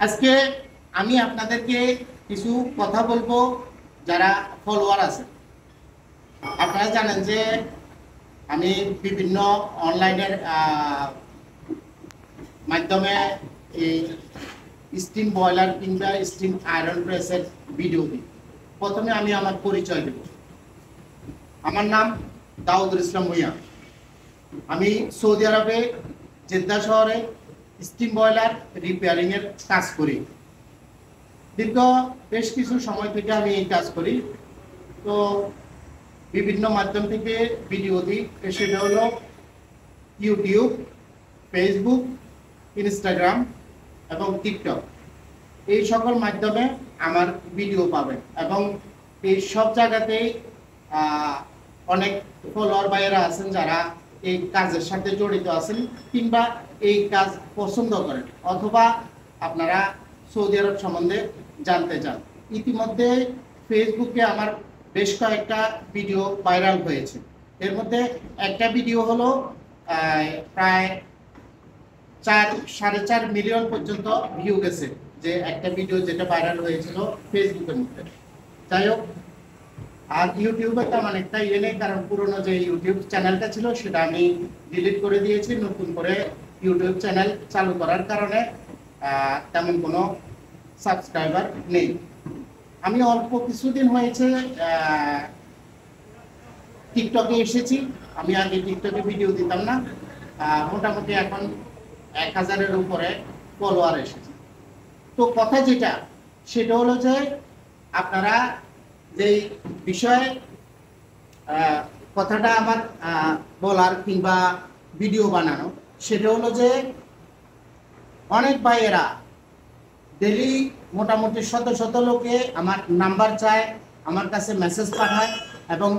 আজকে আমি আপনাদেরকে কিছু কথা বলবো যারা ফলোয়ার আছে। আপনারা জানেন যে আমি বিভিন্ন অনলাইনের মাধ্যমে এই স্টিম বয়লার কিংবা স্টিম আয়রন প্রেসের ভিডিও দিই। প্রথমে আমি আমার পরিচয় দেব। আমার নাম দাউদুল ইসলাম ভূঁইয়া। আমি সৌদি আরবে জেদ্দা শহরে স্টিম বয়লার রিপেয়ারিং এর কাজ করি। দীর্ঘ বেশ কিছু সময় থেকে আমি এই কাজ করি। তো বিভিন্ন মাধ্যম থেকে ভিডিও দিই, সেটা হলো ইউটিউব, ফেসবুক, ইনস্টাগ্রাম এবং টিকটক। এই সকল মাধ্যমে আমার ভিডিও পাবেন এবং এই সব জায়গাতেই অনেক ফলোয়ার ভাইয়েরা আছেন যারা এই কাজের সাথে জড়িত আছেন কিংবা এই কাজ পছন্দ করেন অথবা আপনারা সৌদি আরব সম্বন্ধে জানতে চান। ইতিমধ্যে ফেসবুকে আমার বেশ কয়েকটা ভিডিও ভাইরাল হয়েছে। এর মধ্যে একটা ভিডিও হলো প্রায় 4.5 মিলিয়ন পর্যন্ত ভিউ গেছে, যে একটা ভিডিও যেটা ভাইরাল হয়েছিল ফেসবুকের মধ্যে। যাই হোক, আর ইউটিউবে তেমন একটা ইয়ে নেই, কারণ পুরোনো যে ইউটিউব চ্যানেলটা ছিল সেটা আমি ডিলিট করে দিয়েছি। নতুন করে ইউটিউব চ্যানেল চালু করার কারণে তেমন কোনো সাবস্ক্রাইবার নেই। আমি অল্প কিছুদিন হয়েছে টিকটকে এসেছি। আমি আগে টিকটকে ভিডিও দিতাম না, মোটামুটি এখন 1000-এর উপরে ফলোয়ার এসেছে। তো কথা যেটা সেটা হলো যে আপনারা যেই বিষয়ে কথাটা আমার বলার কিংবা ভিডিও বানানো, সেটা হলো যে অনেক ভাইয়েরা ডেলি মোটামুটি শত শত লোকে আমার নাম্বার চায়, আমার কাছে মেসেজ পাঠায় এবং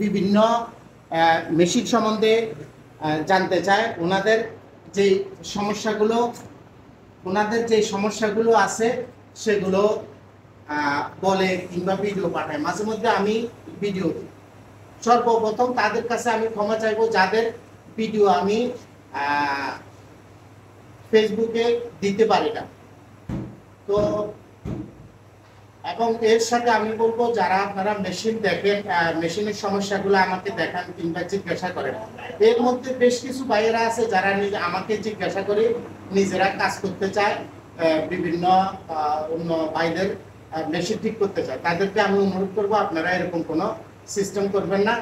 বিভিন্ন মেশিন সম্বন্ধে জানতে চায়। ওনাদের যে সমস্যাগুলো আছে সেগুলো বলে কিংবা ভিডিও পাঠায়। মাঝে মধ্যে আমি ভিডিও দিই। সর্বপ্রথম তাদের কাছে আমি ক্ষমা চাইবো যাদের ভিডিও আমি ফেসবুকে দিতে পারি না। তো এবং এর সাথে আমি বলবো যারা আপনারা মেশিন দেখেন, মেশিনের সমস্যাগুলো আমাকে দেখান কিংবা জিজ্ঞাসা করেন। এর মধ্যে বেশ কিছু ভাইয়েরা আছে যারা আমাকে জিজ্ঞাসা করে নিজেরা কাজ করতে চায়, বিভিন্ন অন্য ভাইদের মেশিন ঠিক করতে চায়। তাদেরকে আমি অনুরোধ করবো আপনারা এরকম কোনো সিস্টেম করবেন না।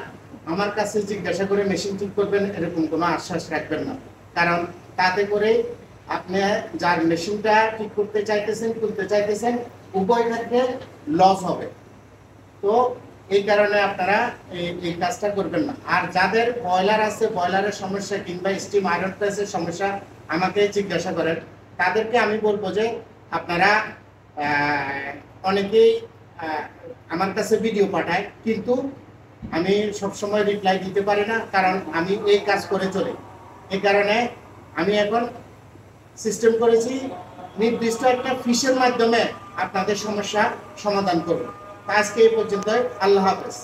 আমার কাছে জিজ্ঞাসা করে মেশিন ঠিক করবেন এরকম কোনো আশ্বাস রাখবেন না, কারণ তাতে করে আপনি যার মেশিনটা ঠিক করতে চাইতেছেন উভয় ক্ষেত্রে লস হবে। তো এই কারণে আপনারা এই কাজটা করবেন না। আর যাদের বয়লার আছে, বয়লারের সমস্যা কিংবা স্টিম আয়রন প্রেসের সমস্যা আমাকে জিজ্ঞাসা করেন, তাদেরকে আমি বলবো যে আপনারা অনেকেই আমার কাছে ভিডিও পাঠায়, কিন্তু আমি সবসময় রিপ্লাই দিতে পারি না, কারণ আমি এই কাজ করে চলি। এই কারণে আমি এখন সিস্টেম করেছি নির্দিষ্ট একটা ফিসের মাধ্যমে আপনাদের সমস্যা সমাধান করব। আজকে এই পর্যন্ত। আল্লাহ হাফেজ।